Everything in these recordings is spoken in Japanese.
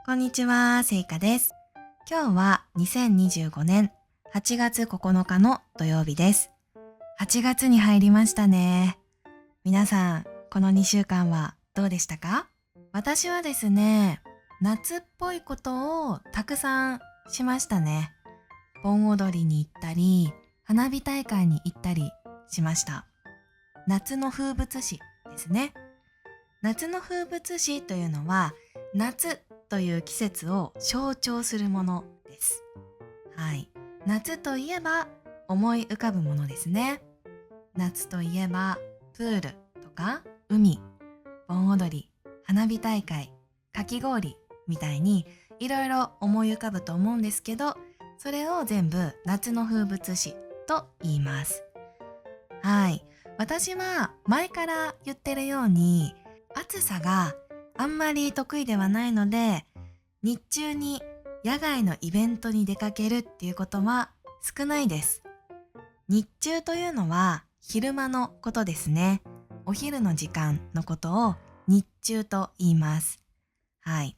こんにちは、せいかです。今日は2025年8月9日の土曜日です。8月に入りましたね。皆さん、この2週間はどうでしたか？私はですね、夏っぽいことをたくさんしましたね。盆踊りに行ったり、花火大会に行ったりしました。夏の風物詩ですね。夏の風物詩というのは、夏という季節を象徴するものです。はい。夏といえば思い浮かぶものですね。夏といえばプールとか海、盆踊り、花火大会、かき氷みたいにいろいろ思い浮かぶと思うんですけど、それを全部夏の風物詩と言います。はい。私は前から言ってるように暑さがあんまり得意ではないので、日中に野外のイベントに出かけるっていうことは少ないです。日中というのは昼間のことですね。お昼の時間のことを日中と言います。はい。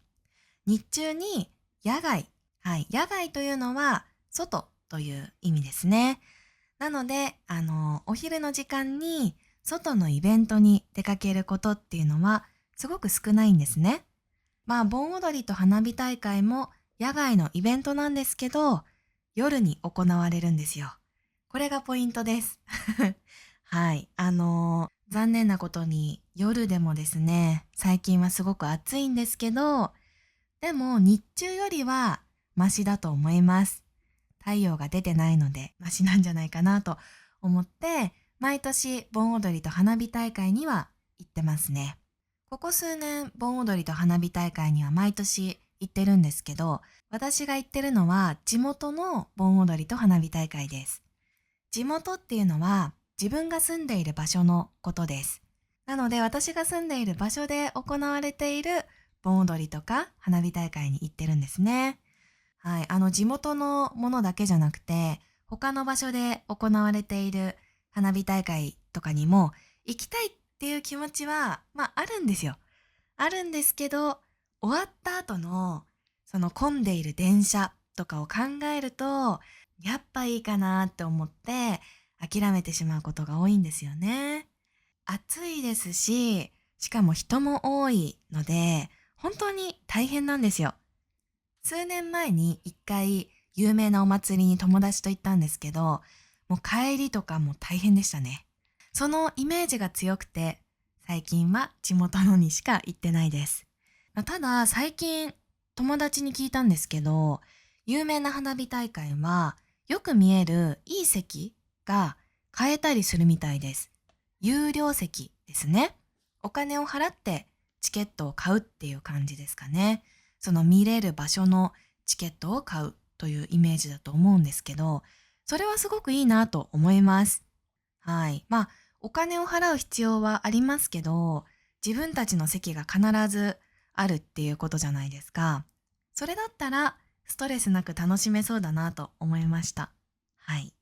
日中に野外。はい。野外というのは外という意味ですね。なので、お昼の時間に外のイベントに出かけることっていうのはすごく少ないんですね。まあ、盆踊りと花火大会も野外のイベントなんですけど、夜に行われるんですよ。これがポイントです。はい。残念なことに夜でもですね、最近はすごく暑いんですけど、でも日中よりはマシだと思います。太陽が出てないのでマシなんじゃないかなと思って、毎年盆踊りと花火大会には行ってますね。ここ数年盆踊りと花火大会には毎年行ってるんですけど、私が行ってるのは地元の盆踊りと花火大会です。地元っていうのは自分が住んでいる場所のことです。なので私が住んでいる場所で行われている盆踊りとか花火大会に行ってるんですね。はい、地元のものだけじゃなくて、他の場所で行われている花火大会とかにも行きたいっていう気持ちは、あるんですよ。あるんですけど、終わった後の、その混んでいる電車とかを考えると、やっぱいいかなって思って、諦めてしまうことが多いんですよね。暑いですし、しかも人も多いので、本当に大変なんですよ。数年前に一回有名なお祭りに友達と行ったんですけど、もう帰りとかも大変でしたね。そのイメージが強くて、最近は地元のにしか行ってないです。ただ最近友達に聞いたんですけど、有名な花火大会はよく見えるいい席が買えたりするみたいです。有料席ですね。お金を払ってチケットを買うっていう感じですかね。その見れる場所のチケットを買うというイメージだと思うんですけど、それはすごくいいなと思います。はい。お金を払う必要はありますけど、自分たちの席が必ずあるっていうことじゃないですか。それだったら、ストレスなく楽しめそうだなと思いました。はい。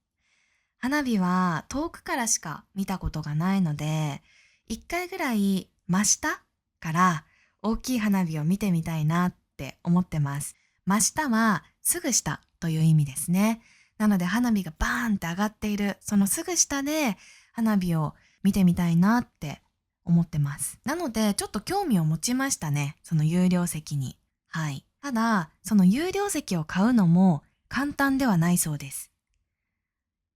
花火は遠くからしか見たことがないので、一回ぐらい真下から大きい花火を見てみたいなって思ってます。真下はすぐ下という意味ですね。なので花火がバーンって上がっている、そのすぐ下で花火を見てみたいなって思ってます。なのでちょっと興味を持ちましたね。その有料席に。はい。ただ、その有料席を買うのも簡単ではないそうです。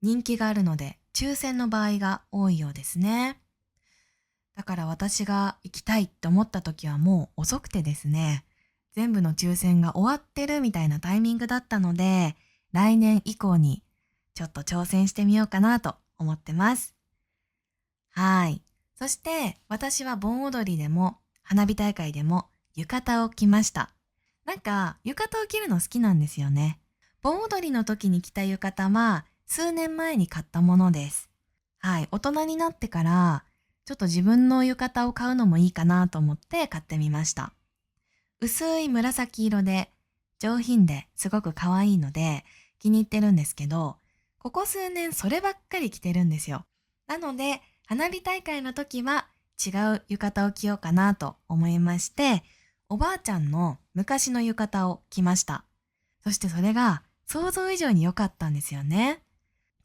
人気があるので抽選の場合が多いようですね。だから私が行きたいって思った時はもう遅くてですね、全部の抽選が終わってるみたいなタイミングだったので、来年以降にちょっと挑戦してみようかなと思ってます。はい。そして私は盆踊りでも花火大会でも浴衣を着ました。なんか浴衣を着るの好きなんですよね。盆踊りの時に着た浴衣は数年前に買ったものです。はい。大人になってからちょっと自分の浴衣を買うのもいいかなと思って買ってみました。薄い紫色で上品ですごく可愛いので気に入ってるんですけど、ここ数年そればっかり着てるんですよ。なので、花火大会の時は違う浴衣を着ようかなと思いまして、おばあちゃんの昔の浴衣を着ました。そしてそれが想像以上に良かったんですよね。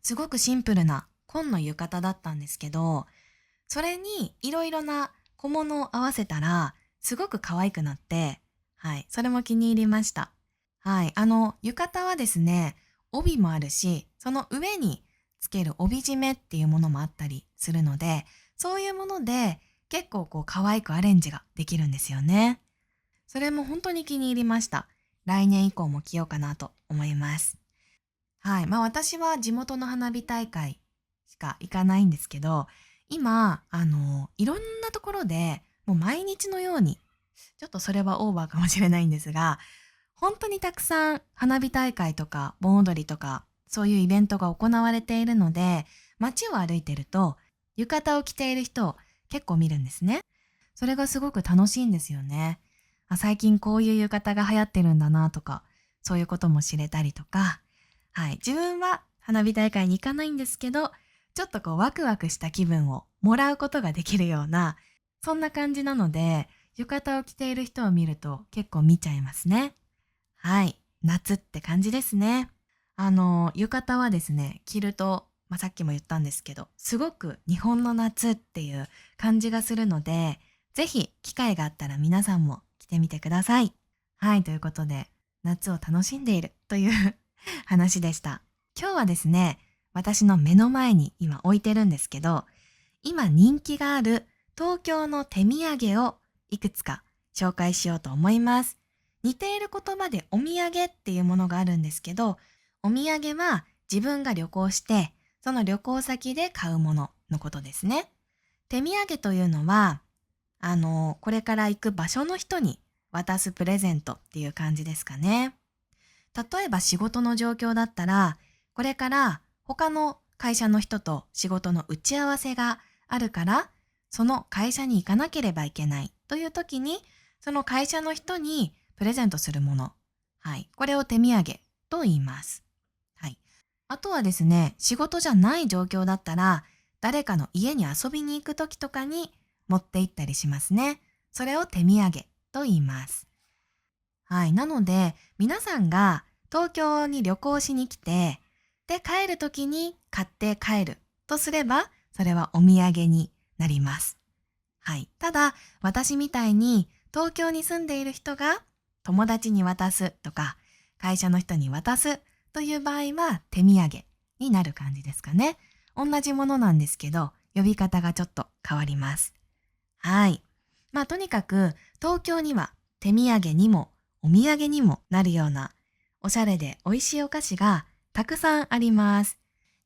すごくシンプルな紺の浴衣だったんですけど、それにいろいろな小物を合わせたら、すごく可愛くなって、はい、それも気に入りました。はい、浴衣はですね、帯もあるし、その上につける帯締めっていうものもあったりするので、そういうもので結構可愛くアレンジができるんですよね。それも本当に気に入りました。来年以降も着ようかなと思います。はい。私は地元の花火大会しか行かないんですけど、今、いろんなところで、もう毎日のように、ちょっとそれはオーバーかもしれないんですが、本当にたくさん花火大会とか盆踊りとか、そういうイベントが行われているので、街を歩いてると、浴衣を着ている人を結構見るんですね。それがすごく楽しいんですよね。最近こういう浴衣が流行ってるんだなとか、そういうことも知れたりとか、はい。自分は花火大会に行かないんですけど、ちょっとワクワクした気分をもらうことができるような、そんな感じなので、浴衣を着ている人を見ると結構見ちゃいますね。はい。夏って感じですね。浴衣はですね、着ると、さっきも言ったんですけど、すごく日本の夏っていう感じがするので、ぜひ機会があったら皆さんも着てみてください。はい。ということで、夏を楽しんでいるという話でした。今日はですね、私の目の前に今置いてるんですけど、今人気がある東京の手土産をいくつか紹介しようと思います。似ている言葉でお土産っていうものがあるんですけど、お土産は自分が旅行して、その旅行先で買うもののことですね。手土産というのは、これから行く場所の人に渡すプレゼントっていう感じですかね。例えば仕事の状況だったら、これから他の会社の人と仕事の打ち合わせがあるから、その会社に行かなければいけないという時に、その会社の人にプレゼントするもの。はい。これを手土産と言います。はい。あとはですね、仕事じゃない状況だったら、誰かの家に遊びに行く時とかに持って行ったりしますね。それを手土産と言います。はい。なので、皆さんが東京に旅行しに来て、で、帰るときに買って帰るとすれば、それはお土産になります。はい。ただ、私みたいに東京に住んでいる人が友達に渡すとか、会社の人に渡すという場合は手土産になる感じですかね。同じものなんですけど、呼び方がちょっと変わります。はい。とにかく東京には手土産にもお土産にもなるようなおしゃれで美味しいお菓子がたくさんあります。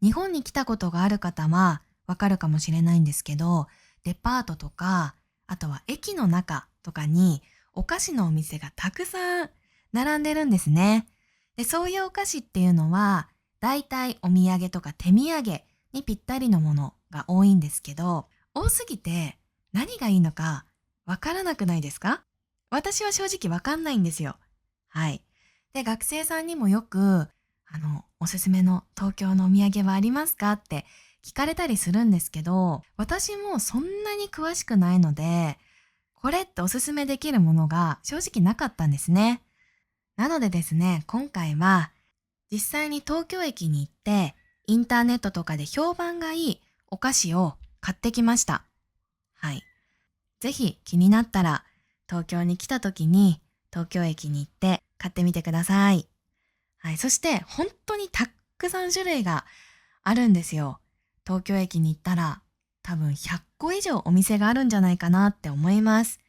日本に来たことがある方はわかるかもしれないんですけど、デパートとか、あとは駅の中とかにお菓子のお店がたくさん並んでるんですね。で、そういうお菓子っていうのは、だいたいお土産とか手土産にぴったりのものが多いんですけど、多すぎて何がいいのかわからなくないですか？私は正直わかんないんですよ。はい。で、学生さんにもよく、おすすめの東京のお土産はありますかって聞かれたりするんですけど、私もそんなに詳しくないので、これっておすすめできるものが正直なかったんですね。なのでですね、今回は実際に東京駅に行って、インターネットとかで評判がいいお菓子を買ってきました。はい。ぜひ気になったら東京に来た時に東京駅に行って買ってみてください。はい。そして本当にたくさん種類があるんですよ。東京駅に行ったら多分100個以上お店があるんじゃないかなって思います。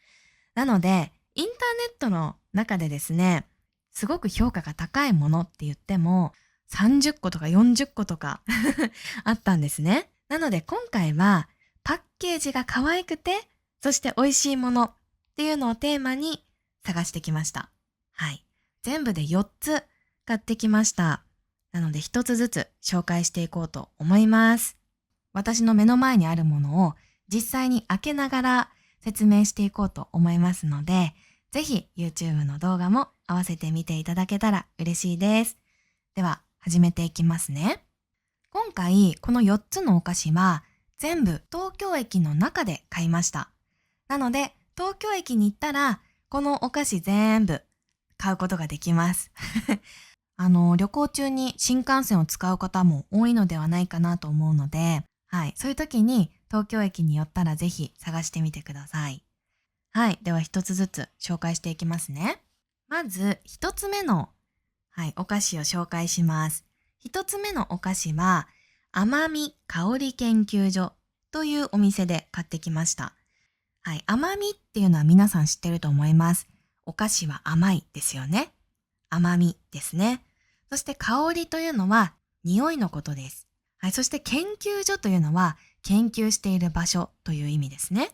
なので、インターネットの中でですね、すごく評価が高いものって言っても30個とか40個とかあったんですね。なので今回はパッケージが可愛くて、そして美味しいものっていうのをテーマに探してきました。はい。全部で4つ買ってきました。なので1つずつ紹介していこうと思います。私の目の前にあるものを実際に開けながら説明していこうと思いますので、ぜひ YouTube の動画も合わせて見ていただけたら嬉しいです。では始めていきますね。今回この4つのお菓子は全部東京駅の中で買いました。なので東京駅に行ったらこのお菓子全部買うことができます。旅行中に新幹線を使う方も多いのではないかなと思うので、はい、そういう時に東京駅に寄ったらぜひ探してみてください。はい、では一つずつ紹介していきますね。まず一つ目の、お菓子を紹介します。一つ目のお菓子は甘み香り研究所というお店で買ってきました。はい、甘みっていうのは皆さん知ってると思います。お菓子は甘いですよね。甘みですね。そして香りというのは匂いのことです。はい、そして研究所というのは研究している場所という意味ですね。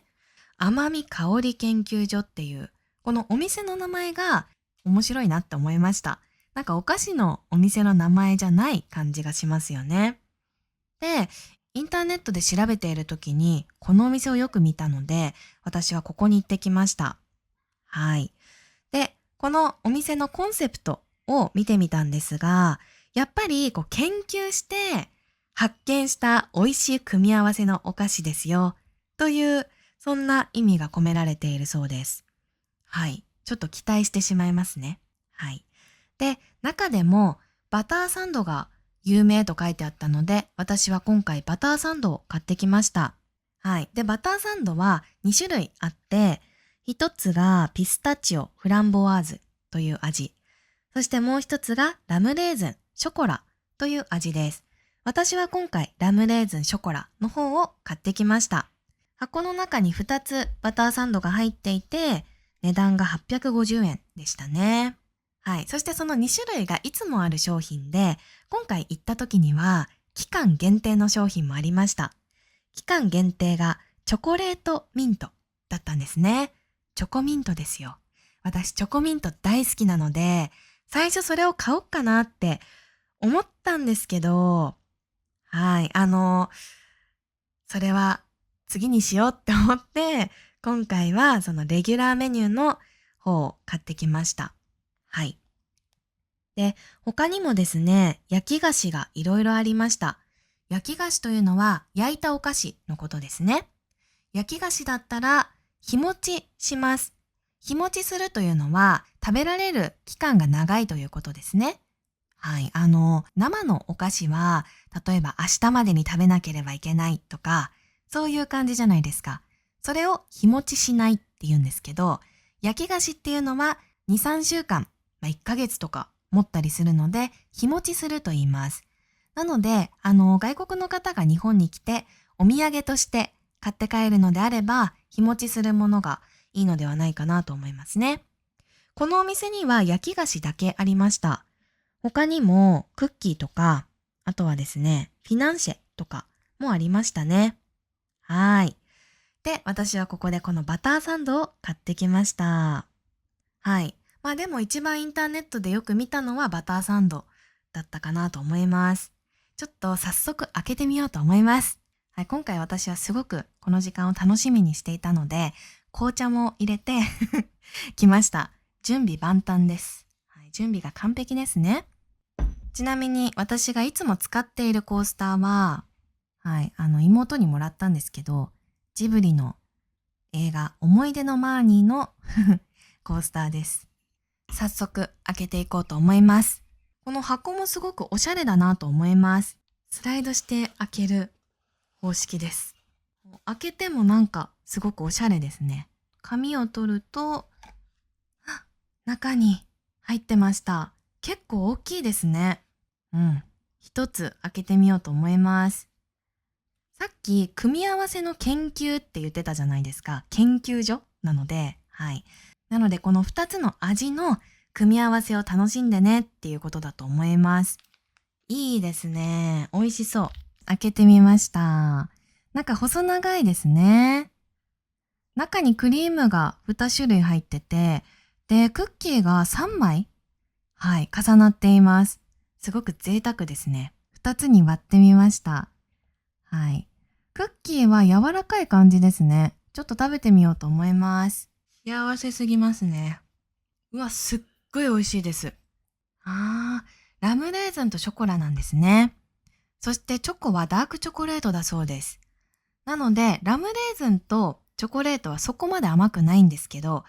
甘み香り研究所っていうこのお店の名前が面白いなって思いました。なんかお菓子のお店の名前じゃない感じがしますよね。で、インターネットで調べている時にこのお店をよく見たので、私はここに行ってきました。はい。で、このお店のコンセプトを見てみたんですが、やっぱり研究して発見した美味しい組み合わせのお菓子ですよというそんな意味が込められているそうです。はい。ちょっと期待してしまいますね。はい。で、中でもバターサンドが有名と書いてあったので、私は今回バターサンドを買ってきました。はい。で、バターサンドは2種類あって、一つがピスタチオフランボワーズという味。そしてもう一つがラムレーズンショコラという味です。私は今回ラムレーズンショコラの方を買ってきました。箱の中に2つバターサンドが入っていて、値段が850円でしたね。はい。そしてその2種類がいつもある商品で、今回行った時には期間限定の商品もありました。期間限定がチョコレートミントだったんですね。チョコミントですよ。私チョコミント大好きなので、最初それを買おうかなって思ったんですけど、はい、それは次にしようって思って、今回はそのレギュラーメニューの方を買ってきました。はい。で、他にもですね、焼き菓子がいろいろありました。焼き菓子というのは焼いたお菓子のことですね。焼き菓子だったら日持ちします。日持ちするというのは食べられる期間が長いということですね。はい。生のお菓子は、例えば明日までに食べなければいけないとか、そういう感じじゃないですか。それを日持ちしないって言うんですけど、焼き菓子っていうのは2、3週間、1ヶ月とか持ったりするので、日持ちすると言います。なので、外国の方が日本に来て、お土産として買って帰るのであれば、日持ちするものがいいのではないかなと思いますね。このお店には焼き菓子だけありました。他にもクッキーとか、あとはですね、フィナンシェとかもありましたね。はい。で、私はここでこのバターサンドを買ってきました。はい。まあでも一番インターネットでよく見たのはバターサンドだったかなと思います。ちょっと早速開けてみようと思います。はい、今回私はすごくこの時間を楽しみにしていたので、紅茶も入れてきました。準備万端です。はい、準備が完璧ですね。ちなみに私がいつも使っているコースターは、はい、妹にもらったんですけど、ジブリの映画思い出のマーニーのコースターです。早速開けていこうと思います。この箱もすごくおしゃれだなと思います。スライドして開ける方式です。開けてもなんかすごくおしゃれですね。紙を取ると、中に入ってました。結構大きいですね。一つ開けてみようと思います。さっき組み合わせの研究って言ってたじゃないですか。研究所なので、はい。なのでこの2つの味の組み合わせを楽しんでねっていうことだと思います。いいですね。美味しそう。開けてみました。なんか細長いですね。中にクリームが2種類入ってて、で、クッキーが3枚はい、重なっています。すごく贅沢ですね。2つに割ってみました。はい。クッキーは柔らかい感じですね。ちょっと食べてみようと思います。幸せすぎますね。うわ、すっごい美味しいです。ラムレーズンとショコラなんですね。そしてチョコはダークチョコレートだそうです。なので、ラムレーズンとチョコレートはそこまで甘くないんですけど、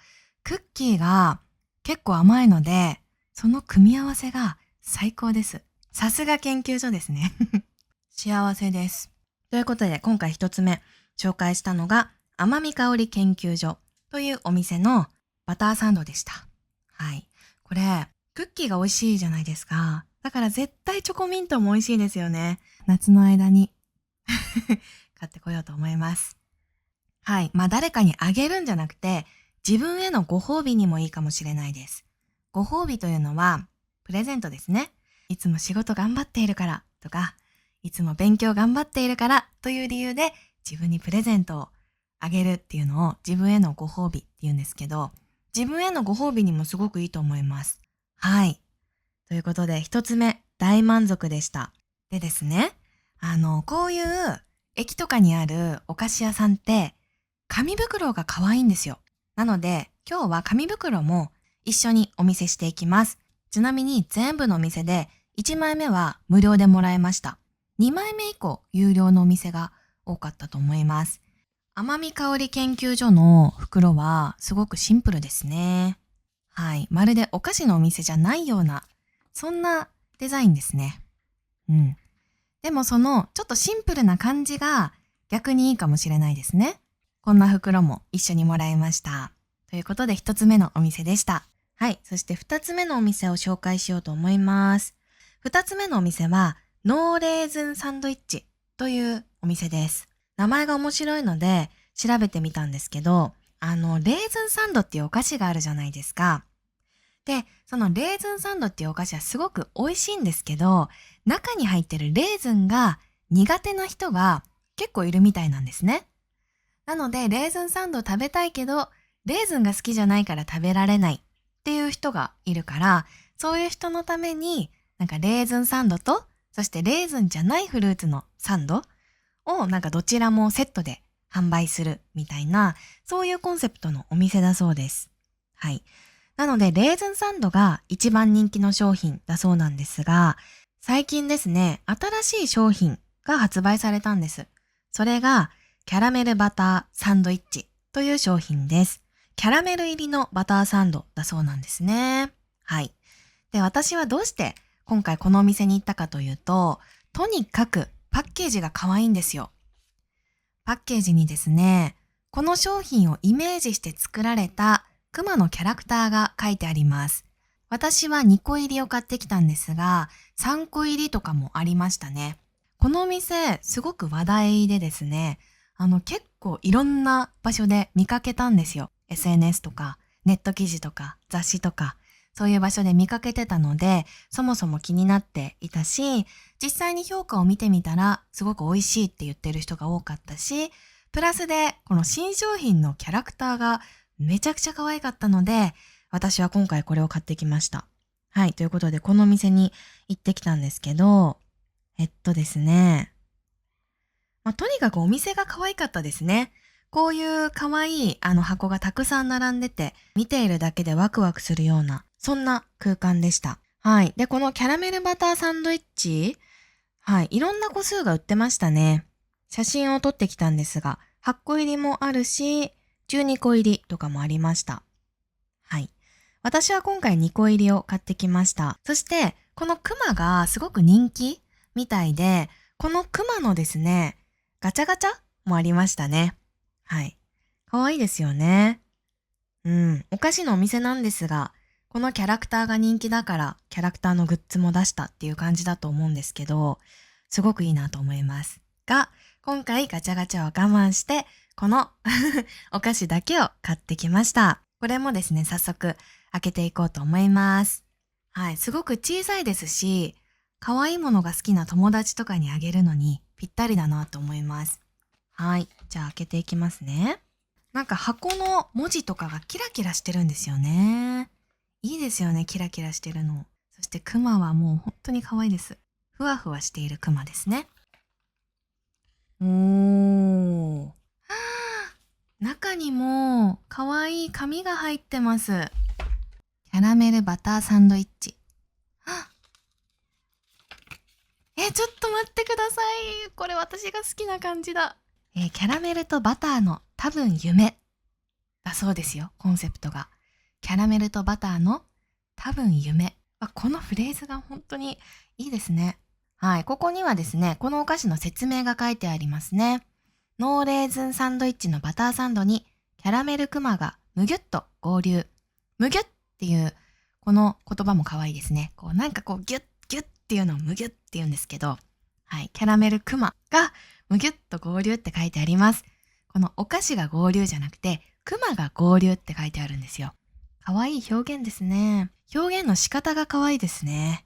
クッキーが結構甘いので、その組み合わせが最高です。さすが研究所ですね。幸せです。ということで、今回一つ目紹介したのが、甘み香り研究所というお店のバターサンドでした。はい。これ、クッキーが美味しいじゃないですか。だから絶対チョコミントも美味しいですよね。夏の間に買ってこようと思います。はい。誰かにあげるんじゃなくて、自分へのご褒美にもいいかもしれないです。ご褒美というのは、プレゼントですね。いつも仕事頑張っているからとか、いつも勉強頑張っているからという理由で自分にプレゼントをあげるっていうのを自分へのご褒美って言うんですけど、自分へのご褒美にもすごくいいと思います。はい。ということで、一つ目、大満足でした。でですね、こういう駅とかにあるお菓子屋さんって、紙袋が可愛いんですよ。なので、今日は紙袋も一緒にお見せしていきます。ちなみに全部のお店で1枚目は無料でもらえました。2枚目以降、有料のお店が多かったと思います。甘み香り研究所の袋はすごくシンプルですね。はい。まるでお菓子のお店じゃないような、そんなデザインですね。うん。でもそのちょっとシンプルな感じが逆にいいかもしれないですね。こんな袋も一緒にもらいました。ということで一つ目のお店でした。はい。そして二つ目のお店を紹介しようと思います。二つ目のお店はノーレーズンサンドイッチというお店です。名前が面白いので調べてみたんですけど、レーズンサンドっていうお菓子があるじゃないですか。で、そのレーズンサンドっていうお菓子はすごく美味しいんですけど、中に入ってるレーズンが苦手な人が結構いるみたいなんですね。なので、レーズンサンド食べたいけど、レーズンが好きじゃないから食べられないっていう人がいるから、そういう人のために、レーズンサンドと、そしてレーズンじゃないフルーツのサンドをどちらもセットで販売するみたいな、そういうコンセプトのお店だそうです。はい。なので、レーズンサンドが一番人気の商品だそうなんですが、最近ですね、新しい商品が発売されたんです。それが、キャラメルバターサンドイッチという商品です。キャラメル入りのバターサンドだそうなんですね。はい。で、私はどうして今回このお店に行ったかというと、とにかくパッケージが可愛いんですよ。パッケージにですね、この商品をイメージして作られたクマのキャラクターが書いてあります。私は2個入りを買ってきたんですが、3個入りとかもありましたね。このお店、すごく話題でですね、結構いろんな場所で見かけたんですよ。SNS とか、ネット記事とか、雑誌とか、そういう場所で見かけてたので、そもそも気になっていたし、実際に評価を見てみたら、すごく美味しいって言ってる人が多かったし、プラスで、この新商品のキャラクターがめちゃくちゃ可愛かったので、私は今回これを買ってきました。はい、ということで、このお店に行ってきたんですけど、ですね、とにかくお店が可愛かったですね。こういう可愛い箱がたくさん並んでて、見ているだけでワクワクするような、そんな空間でした。はい。で、このキャラメルバターサンドイッチ、はい。いろんな個数が売ってましたね。写真を撮ってきたんですが、8個入りもあるし、12個入りとかもありました。はい。私は今回2個入りを買ってきました。そして、このクマがすごく人気みたいで、このクマのですね、ガチャガチャもありましたね。はい。かわいいですよね。うん。お菓子のお店なんですが、このキャラクターが人気だから、キャラクターのグッズも出したっていう感じだと思うんですけど、すごくいいなと思います。が、今回ガチャガチャを我慢して、このお菓子だけを買ってきました。これもですね、早速開けていこうと思います。はい。すごく小さいですし、可愛いものが好きな友達とかにあげるのにぴったりだなと思います。はい。じゃあ開けていきますね。箱の文字とかがキラキラしてるんですよね。いいですよね、キラキラしてるの。そしてクマはもう本当に可愛いです。ふわふわしているクマですね。おー。はあ、中にも可愛い紙が入ってます。キャラメルバターサンドイッチ。ちょっと待ってください。これ私が好きな感じだ。キャラメルとバターの多分夢だそうですよ、コンセプトが。キャラメルとバターの多分夢。このフレーズが本当にいいですね。はい、ここにはですね、このお菓子の説明が書いてありますね。ノーレーズンサンドイッチのバターサンドにキャラメルクマがむぎゅっと合流。むぎゅっていうこの言葉も可愛いですね。こうなんかこうギュッギュッっていうのをむぎゅって言うんですけど、はい、キャラメルクマがむぎゅっと合流って書いてあります。このお菓子が合流じゃなくて、クマが合流って書いてあるんですよ。可愛い表現ですね。表現の仕方が可愛いですね。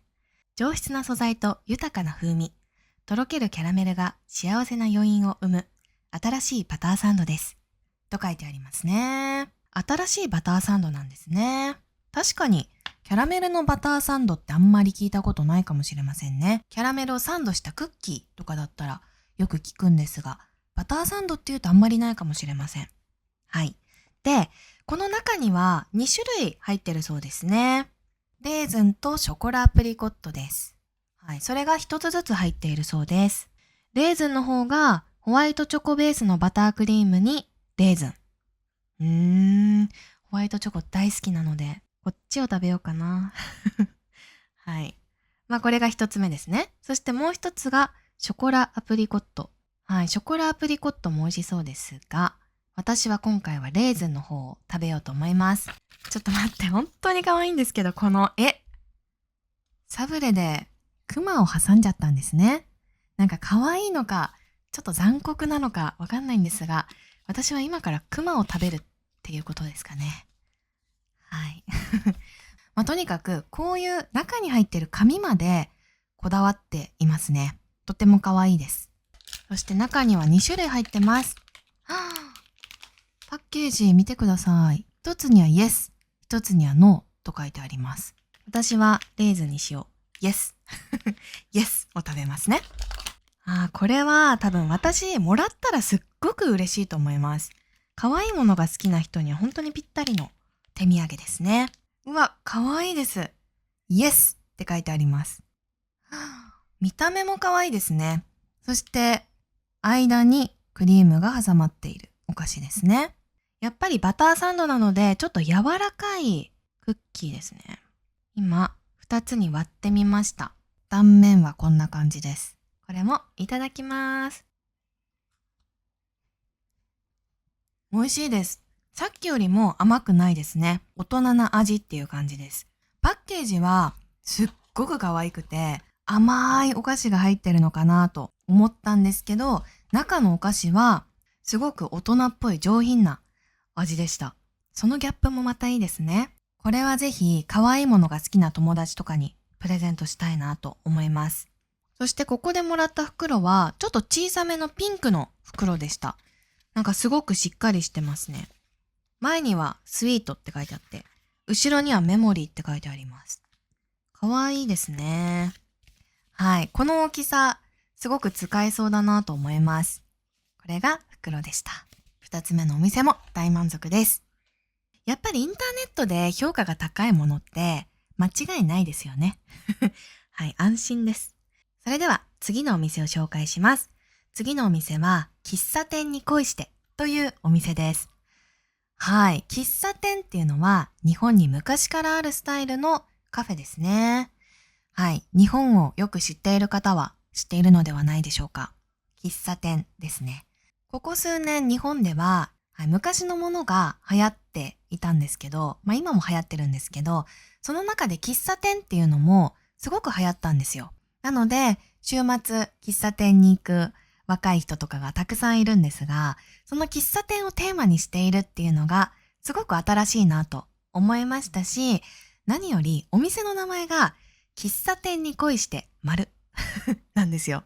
上質な素材と豊かな風味、とろけるキャラメルが幸せな余韻を生む新しいバターサンドです。と書いてありますね。新しいバターサンドなんですね。確かにキャラメルのバターサンドってあんまり聞いたことないかもしれませんね。キャラメルをサンドしたクッキーとかだったらよく聞くんですが、バターサンドっていうとあんまりないかもしれません。はい。で、この中には2種類入ってるそうですね。レーズンとショコラアプリコットです。はい、それが1つずつ入っているそうです。レーズンの方がホワイトチョコベースのバタークリームにレーズン。ホワイトチョコ大好きなので、こっちを食べようかな。はい。これが1つ目ですね。そしてもう1つがショコラアプリコット。はい、ショコラアプリコットも美味しそうですが、私は今回はレーズンの方を食べようと思います。ちょっと待って、本当に可愛いんですけど、この絵。サブレでクマを挟んじゃったんですね。なんか可愛いのか、ちょっと残酷なのかわかんないんですが、私は今からクマを食べるっていうことですかね。はい。とにかくこういう中に入ってる紙までこだわっていますね。とても可愛いです。そして中には2種類入ってます。パッケージ見てください。一つには Yes、一つには No と書いてあります。私はレーズンにしよう。Yes。Yes を食べますね。これは多分私もらったらすっごく嬉しいと思います。可愛いものが好きな人には本当にぴったりの手土産ですね。うわ、可愛いです。Yes って書いてあります。見た目も可愛いですね。そして間にクリームが挟まっているお菓子ですね。やっぱりバターサンドなのでちょっと柔らかいクッキーですね。今2つに割ってみました。断面はこんな感じです。これもいただきます。美味しいです。さっきよりも甘くないですね。大人な味っていう感じです。パッケージはすっごく可愛くて甘いお菓子が入ってるのかなと思ったんですけど、中のお菓子はすごく大人っぽい上品な味でした。そのギャップもまたいいですね。これはぜひ可愛いものが好きな友達とかにプレゼントしたいなと思います。そしてここでもらった袋はちょっと小さめのピンクの袋でした。なんかすごくしっかりしてますね。前にはスイートって書いてあって、後ろにはメモリーって書いてあります。かわいいですね。はい、この大きさすごく使えそうだなと思います。これが袋でした。2つ目のお店も大満足です。やっぱりインターネットで評価が高いものって間違いないですよね。はい、安心です。それでは次のお店を紹介します。次のお店は喫茶店に恋してというお店です。はい、喫茶店っていうのは日本に昔からあるスタイルのカフェですね。はい、日本をよく知っている方は知っているのではないでしょうか。喫茶店ですね。ここ数年日本では、昔のものが流行っていたんですけど、今も流行ってるんですけど、その中で喫茶店っていうのもすごく流行ったんですよ。なので、週末喫茶店に行く若い人とかがたくさんいるんですが、その喫茶店をテーマにしているっていうのがすごく新しいなと思いましたし、何よりお店の名前が喫茶店に恋して丸なんですよ。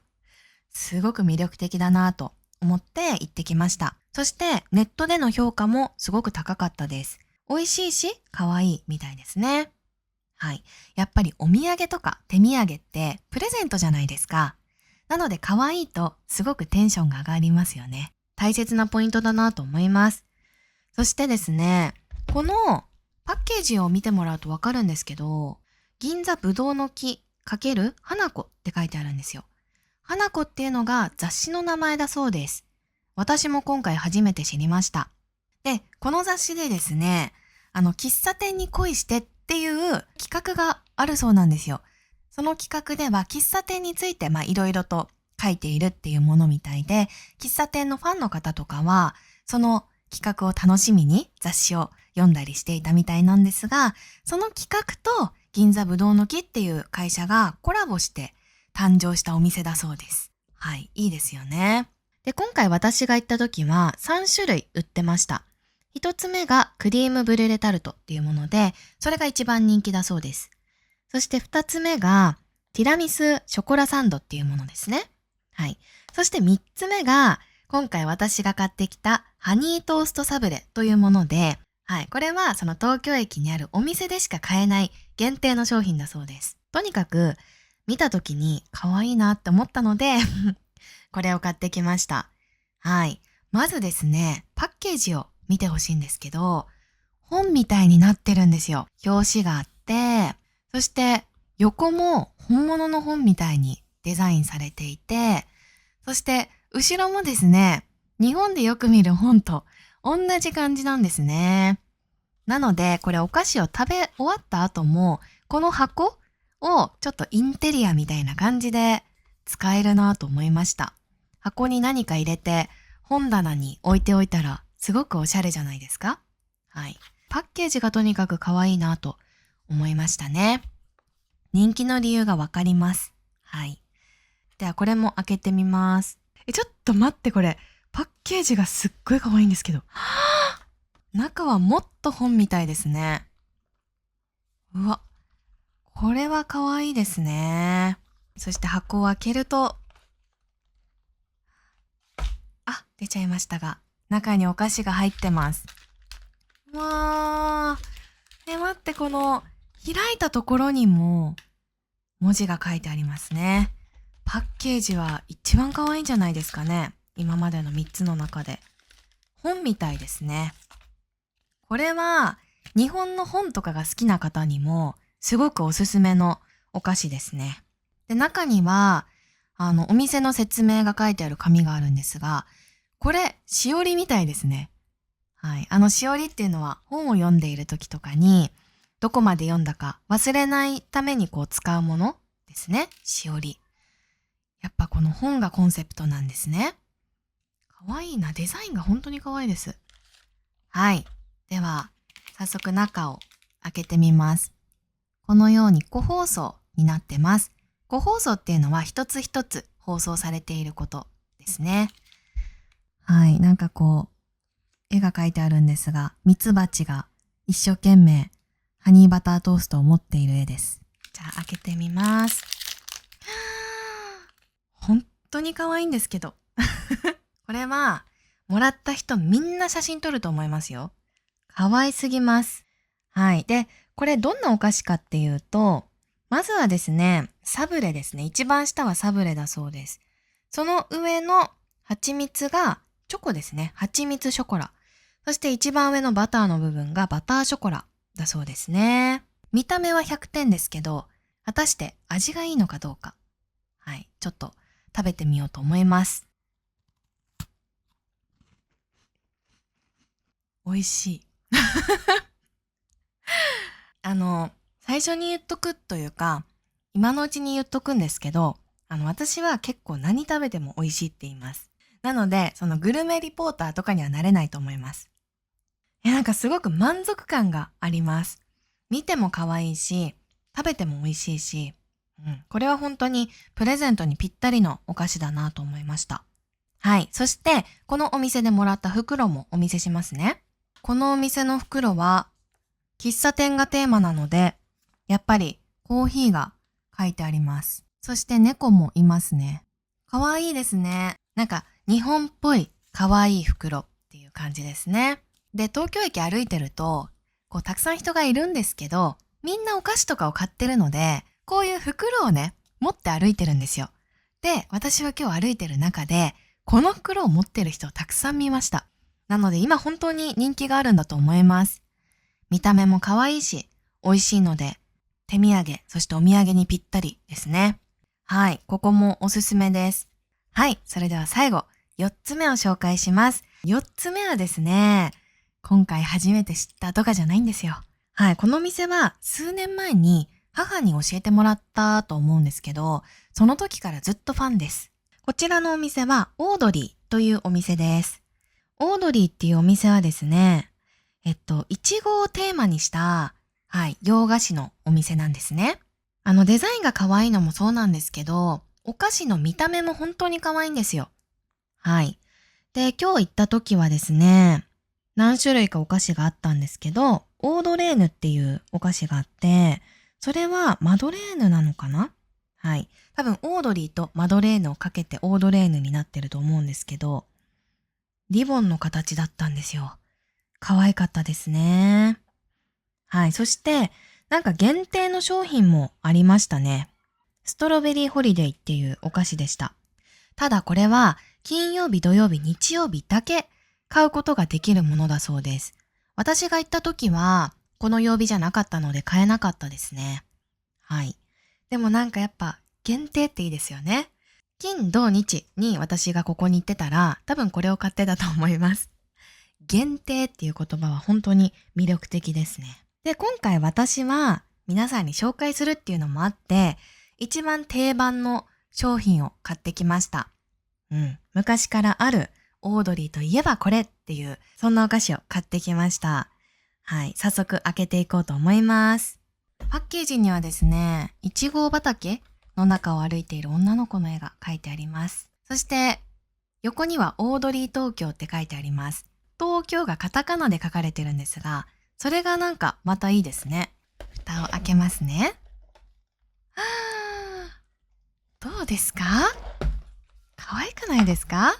すごく魅力的だなと思って行ってきました。そしてネットでの評価もすごく高かったです。美味しいし可愛いみたいですね。はい。やっぱりお土産とか手土産ってプレゼントじゃないですか。なので可愛いとすごくテンションが上がりますよね。大切なポイントだなと思います。そしてですね、このパッケージを見てもらうとわかるんですけど、銀座ぶどうの木×花子って書いてあるんですよ。花子っていうのが雑誌の名前だそうです。私も今回初めて知りました。で、この雑誌でですね、喫茶店に恋してっていう企画があるそうなんですよ。その企画では喫茶店についていろいろと書いているっていうものみたいで、喫茶店のファンの方とかはその企画を楽しみに雑誌を読んだりしていたみたいなんですが、その企画と銀座ぶどうの木っていう会社がコラボして誕生したお店だそうです。はい、いいですよね。で、今回私が行った時は3種類売ってました。一つ目がクリームブリュレタルトっていうもので、それが一番人気だそうです。そして二つ目がティラミスショコラサンドっていうものですね。はい。そして三つ目が今回私が買ってきたハニートーストサブレというもので、はい。これはその東京駅にあるお店でしか買えない限定の商品だそうです。とにかく見た時に可愛いなって思ったのでこれを買ってきました。はい。まずですね、パッケージを見てほしいんですけど、本みたいになってるんですよ。表紙があって、そして横も本物の本みたいにデザインされていて、そして後ろもですね、日本でよく見る本と同じ感じなんですね。なので、これお菓子を食べ終わった後も、この箱をちょっとインテリアみたいな感じで使えるなと思いました。箱に何か入れて本棚に置いておいたらすごくおしゃれじゃないですか？はい。パッケージがとにかく可愛いなと思いましたね。人気の理由がわかります。はい。ではこれも開けてみます。ちょっと待って、これパッケージがすっごい可愛いんですけど。中はもっと本みたいですね。うわ、これは可愛いですね。そして箱を開けると、出ちゃいましたが、中にお菓子が入ってます。わー。待って、この開いたところにも文字が書いてありますね。パッケージは一番可愛いんじゃないですかね。今までの3つの中で。本みたいですね。これは日本の本とかが好きな方にもすごくおすすめのお菓子ですね。で、中にはお店の説明が書いてある紙があるんですが、これしおりみたいですね。はい。しおりっていうのは本を読んでいる時とかにどこまで読んだか忘れないために使うものですね。しおり。やっぱこの本がコンセプトなんですね。かわいいな。デザインが本当にかわいいです。はい。では、早速中を開けてみます。このように個包装になってます。個包装っていうのは一つ一つ包装されていることですね。はい。なんか絵が描いてあるんですが、ミツバチが一生懸命ハニーバタートーストを持っている絵です。じゃあ開けてみます。本当に可愛いんですけど。これは、もらった人みんな写真撮ると思いますよ。可愛すぎます。はい。で、これどんなお菓子かっていうと、まずはですね、サブレですね。一番下はサブレだそうです。その上の蜂蜜がチョコですね。蜂蜜ショコラ。そして一番上のバターの部分がバターショコラだそうですね。見た目は100点ですけど、果たして味がいいのかどうか。はい。ちょっと食べてみようと思います。美味しい。最初に言っとくというか、今のうちに言っとくんですけど、私は結構何食べても美味しいって言います。なので、そのグルメリポーターとかにはなれないと思います。なんかすごく満足感があります。見ても可愛いし、食べても美味しいし、これは本当にプレゼントにぴったりのお菓子だなと思いました。はい。そして、このお店でもらった袋もお見せしますね。このお店の袋は、喫茶店がテーマなので、やっぱりコーヒーが書いてあります。そして猫もいますね。かわいいですね。なんか日本っぽいかわいい袋っていう感じですね。で、東京駅歩いてると、たくさん人がいるんですけど、みんなお菓子とかを買ってるので、こういう袋をね、持って歩いてるんですよ。で、私は今日歩いてる中で、この袋を持ってる人をたくさん見ました。なので今本当に人気があるんだと思います。見た目も可愛いし、美味しいので、手土産、そしてお土産にぴったりですね。はい、ここもおすすめです。はい、それでは最後、4つ目を紹介します。4つ目はですね、今回初めて知ったとかじゃないんですよ。はい、このお店は数年前に母に教えてもらったと思うんですけど、その時からずっとファンです。こちらのお店はオードリーというお店です。オードリーっていうお店はですね、いちごをテーマにした、はい、洋菓子のお店なんですね。デザインが可愛いのもそうなんですけど、お菓子の見た目も本当に可愛いんですよ。はい。で、今日行った時はですね、何種類かお菓子があったんですけど、オードレーヌっていうお菓子があって、それはマドレーヌなのかな？はい。多分オードリーとマドレーヌをかけてオードレーヌになってると思うんですけど、リボンの形だったんですよ。可愛かったですね。はい。そして、なんか限定の商品もありましたね。ストロベリーホリデーっていうお菓子でした。ただこれは金曜日、土曜日、日曜日だけ買うことができるものだそうです。私が行った時はこの曜日じゃなかったので買えなかったですね。はい。でもなんかやっぱ限定っていいですよね。金、土、日に私がここに行ってたら多分これを買ってたと思います。限定っていう言葉は本当に魅力的ですね。で、今回私は皆さんに紹介するっていうのもあって、一番定番の商品を買ってきました。昔からあるオードリーといえばこれっていう、そんなお菓子を買ってきました。はい、早速開けていこうと思います。パッケージにはですね、いちご畑の中を歩いている女の子の絵が描いてあります。そして、横にはオードリー東京って書いてあります。東京がカタカナで書かれてるんですが、それがなんかまたいいですね。蓋を開けますね。どうですか？可愛くないですか？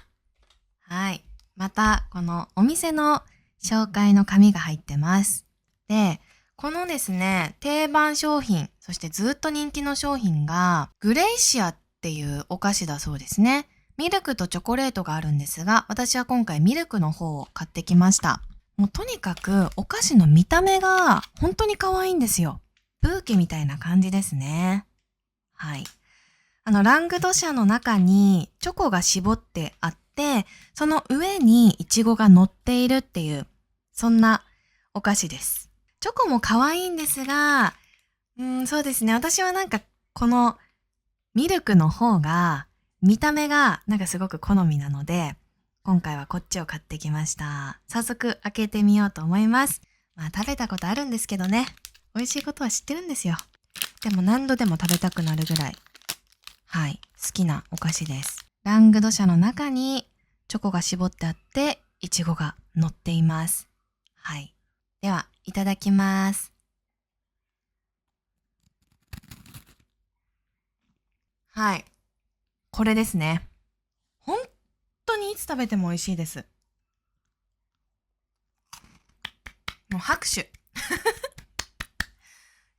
はい。また、このお店の紹介の紙が入ってます。で、このですね、定番商品、そしてずっと人気の商品が、グレイシアっていうお菓子だそうですね。ミルクとチョコレートがあるんですが、私は今回ミルクの方を買ってきました。もうとにかくお菓子の見た目が本当に可愛いんですよ。ブーケみたいな感じですね。はい。ラングドシャの中にチョコが絞ってあって、その上にイチゴが乗っているっていう、そんなお菓子です。チョコも可愛いんですが、そうですね。私はなんかこのミルクの方が見た目がなんかすごく好みなので、今回はこっちを買ってきました。早速開けてみようと思います。まあ食べたことあるんですけどね。美味しいことは知ってるんですよ。でも何度でも食べたくなるぐらい、はい、好きなお菓子です。ラングドシャの中にチョコが絞ってあって、イチゴが乗っています。はい。では、いただきます。はい。これですね。本当にいつ食べても美味しいです。もう拍手。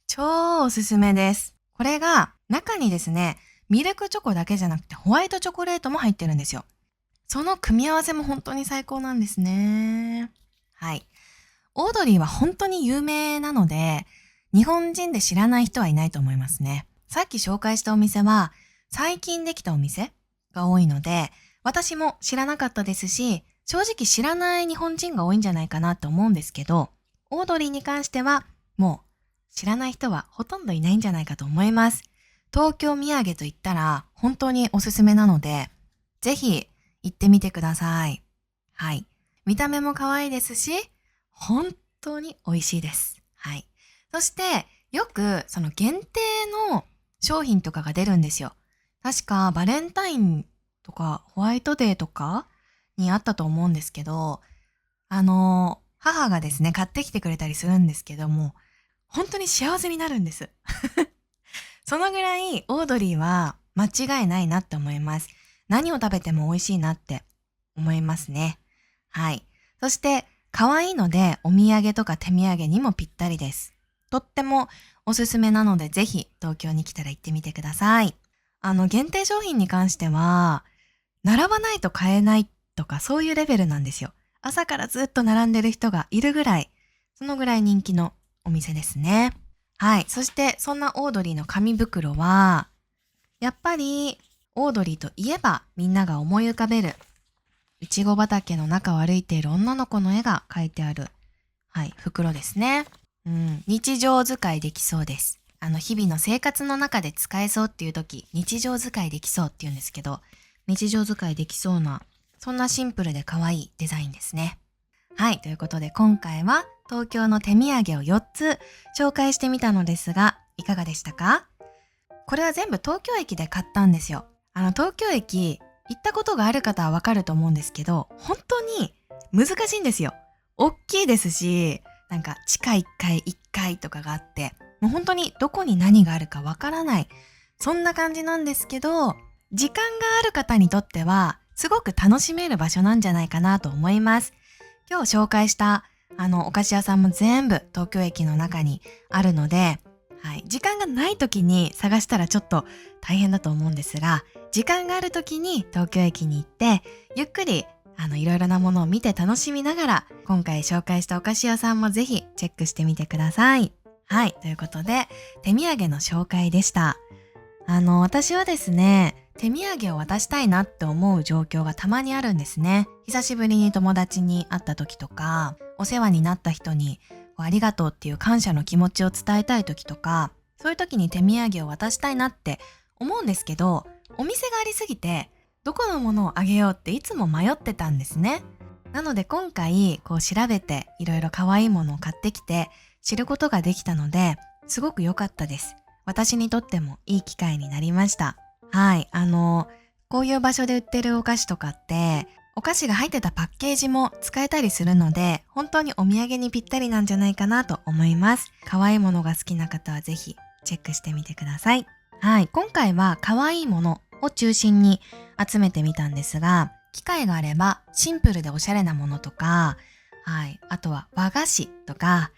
超おすすめです。これが中にですね、ミルクチョコだけじゃなくてホワイトチョコレートも入ってるんですよ。その組み合わせも本当に最高なんですね。はい。オードリーは本当に有名なので、日本人で知らない人はいないと思いますね。さっき紹介したお店は、最近できたお店が多いので、私も知らなかったですし、正直知らない日本人が多いんじゃないかなと思うんですけど、オードリーに関しては、もう知らない人はほとんどいないんじゃないかと思います。東京土産と言ったら本当におすすめなので、ぜひ行ってみてください。はい。見た目も可愛いですし、本当に美味しいです。はい。そして、よくその限定の商品とかが出るんですよ。確かバレンタインとかホワイトデーとかにあったと思うんですけど、母がですね、買ってきてくれたりするんですけども、本当に幸せになるんです。そのぐらいオードリーは間違いないなって思います。何を食べても美味しいなって思いますね。はい。そして可愛いのでお土産とか手土産にもぴったりです。とってもおすすめなのでぜひ東京に来たら行ってみてください。限定商品に関しては並ばないと買えないとかそういうレベルなんですよ。朝からずっと並んでる人がいるぐらい、そのぐらい人気のお店ですね。はい。そしてそんなオードリーの紙袋は、やっぱりオードリーといえばみんなが思い浮かべるいちご畑の中を歩いている女の子の絵が描いてあるはい、袋ですね。日常使いできそうです。日々の生活の中で使えそうっていう時、日常使いできそうって言うんですけど、日常使いできそうな、そんなシンプルで可愛いデザインですね。はい、ということで今回は東京の手土産を4つ紹介してみたのですが、いかがでしたか？これは全部東京駅で買ったんですよ。東京駅行ったことがある方はわかると思うんですけど、本当に難しいんですよ。大きいですし、なんか地下1階1階とかがあって、もう本当にどこに何があるかわからない。そんな感じなんですけど、時間がある方にとってはすごく楽しめる場所なんじゃないかなと思います。今日紹介したお菓子屋さんも全部東京駅の中にあるので、はい、時間がない時に探したらちょっと大変だと思うんですが、時間がある時に東京駅に行ってゆっくりいろいろなものを見て楽しみながら、今回紹介したお菓子屋さんもぜひチェックしてみてください。はい、ということで手土産の紹介でした。私はですね、手土産を渡したいなって思う状況がたまにあるんですね。久しぶりに友達に会った時とか、お世話になった人にありがとうっていう感謝の気持ちを伝えたい時とか、そういう時に手土産を渡したいなって思うんですけど、お店がありすぎてどこのものをあげようっていつも迷ってたんですね。なので今回調べていろいろ可愛いものを買ってきて知ることができたので、すごく良かったです。私にとってもいい機会になりました。はい、こういう場所で売ってるお菓子とかって、お菓子が入ってたパッケージも使えたりするので、本当にお土産にぴったりなんじゃないかなと思います。可愛いものが好きな方はぜひチェックしてみてください。はい、今回は可愛いものを中心に集めてみたんですが、機会があればシンプルでおしゃれなものとか、はい、あとは和菓子とか、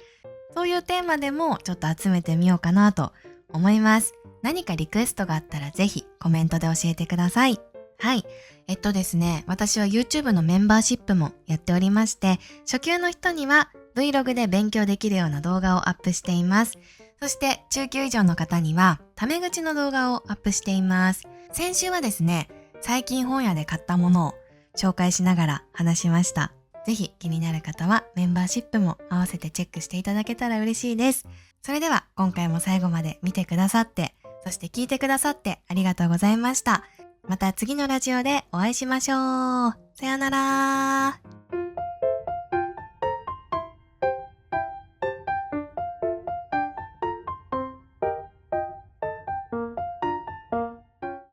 そういうテーマでもちょっと集めてみようかなと思います。何かリクエストがあったらぜひコメントで教えてください。はい。ですね、私は YouTube のメンバーシップもやっておりまして、初級の人には Vlog で勉強できるような動画をアップしています。そして中級以上の方にはタメ口の動画をアップしています。先週はですね、最近本屋で買ったものを紹介しながら話しました。ぜひ気になる方はメンバーシップも合わせてチェックしていただけたら嬉しいです。それでは今回も最後まで見てくださって、そして聞いてくださってありがとうございました。また次のラジオでお会いしましょう。さよなら。